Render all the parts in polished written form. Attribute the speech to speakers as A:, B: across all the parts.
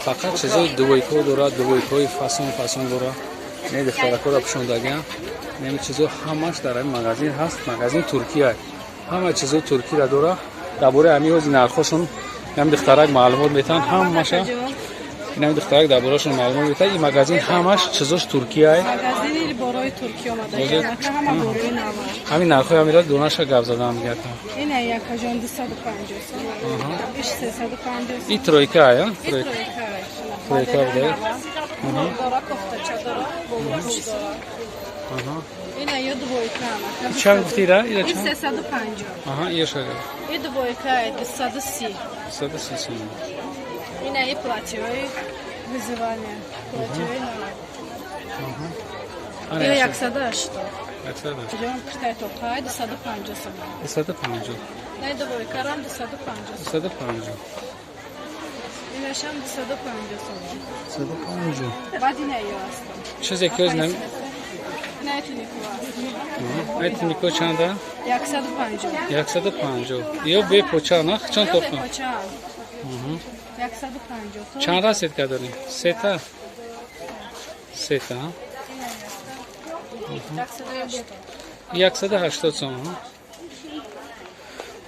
A: فقط چیزای دویکو داره، دویکوی فاسون داره. نه دخترکو را پوشوندگیم. نمی چیزا همش در این مغازین هست. مغازین ترکیه. همه چیزای ترکی را داره. درباره همیوز نرخشون نمی دخترک معلومات میتن. همش نمی دخترک دربارهشون معلومات میتن. این مغازین همش چیزاش ترکیه.
B: مغازین برای ترکیه آمده. همه برای نوا.
A: همین نرخای همیرا دونش گپ زدم میگم.
B: این یک جان 250. ایش 350.
A: این ترویکا آیا؟ ترویکا بوده.
B: داره کوفته چادر، بومش داره. این یه دو بویکا.
A: چند گفتی را؟
B: این 350.
A: این شده.
B: این دو بویکا 230.
A: 230.
B: این یه پلاتیوی ویزوانه. پلاتیوی نه. این 180.
A: 180.
B: جان کشته تو خواهد 250 سوم.
A: 250.
B: نه دو بویکا هم 250.
A: 250.
B: اینش هم 250 سوم.
A: 250.
B: بعد این هست.
A: چه زکیوز نمی؟
B: نه تونیکو.
A: نه تونیکو چنده؟
B: 150.
A: 150. یا به پوچا نه؟ چند تا؟
B: به پوچا. 150.
A: چند رسید که داری؟ سه تا؟ سه تا؟ 180 سوم.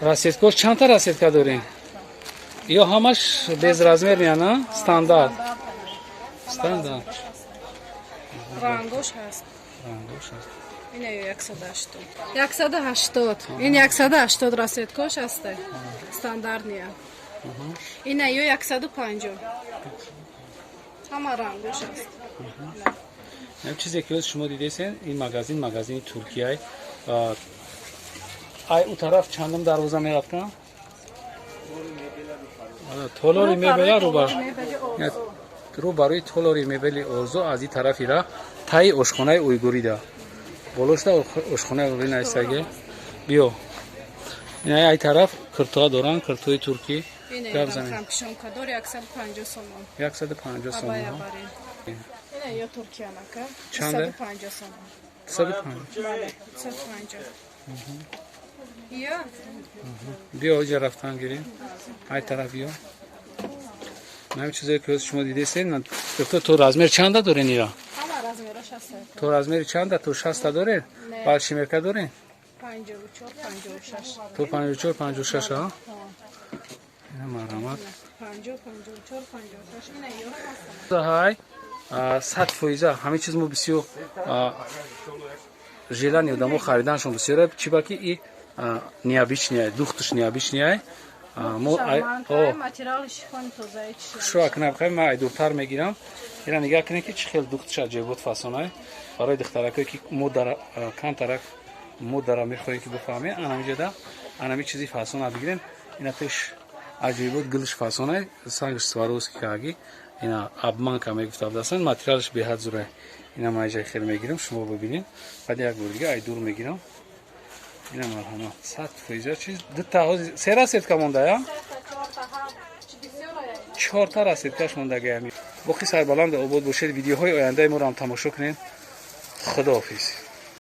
A: رسید کوش چند تا رسید که داری؟ یا همش بیز رزمیر میاد نه؟ استاندارد. استاندارد.
B: رنگوش هست.
A: رنگوش هست.
B: این 180. 180. این 180 رسید کوش هست. استاندارد نیه. این 150. همه رنگوش هست.
A: این چیزی که شما دیدین این مغازین ترکیه ای اون طرف چندم دروازه میرفتن تولوری میبله رو برای تولوری میبلی اوزو از این طرفی را تای اشخونه اویگوری ده بولوش ده اشخونه اویگوری نیستگه بیو این ای طرف کرتوها دارن کرتوی ترکی
B: این هم پیشون کدور 150 سوم
A: 150 سوم
B: این یا ترکیه نکه
A: چنده؟
B: 150 سوم
A: 150
B: 150 یا
A: بیا اینجا رفتن گیریم ای طرف بیا من چیزایی که شما دیدین دکتر تو رزمیر چنده داره نیرا؟
B: همه رزمیرش هست
A: تو رزمیر چنده؟ تو 60 داره؟ بعد شیمرکه داره؟
B: 54 56
A: تو 54 56 ها؟ این مرحمت
B: 54 56
A: های 100% همه چیز مو بسیار ژلان یادمو خریدنشون بسیاره چی باکی ای نیابیش نیای دوختش نیابیش نیای مو
B: ماتریال شیفون توزیع
A: شو اکنه بخوایم من دورتر میگیرم اینا نگاه کنید که چه خیلی دوختش عجیب بود فاسونای برای دخترکایی که مو در کم طرف مو در میخوایی که بفهمی انا میجدا انا می چیزی فاسون بگیرین اینا پیش عجیب بود گلش فاسونای سانگش سواروسکی کاگی اینا ابمان کمی گفته بودن ماتریالش به حد زوره اینا ماجای خیلی میگیرم شما ببینید بعد یک بار دیگه ای دور میگیرم اینا مرحمت 100% چیز دو تا سه رسید که مونده یا 4 تا رسید کش مونده گمی باقی سربلند آباد باشید ویدیوهای آینده ما رو هم تماشا کنین خداحافظ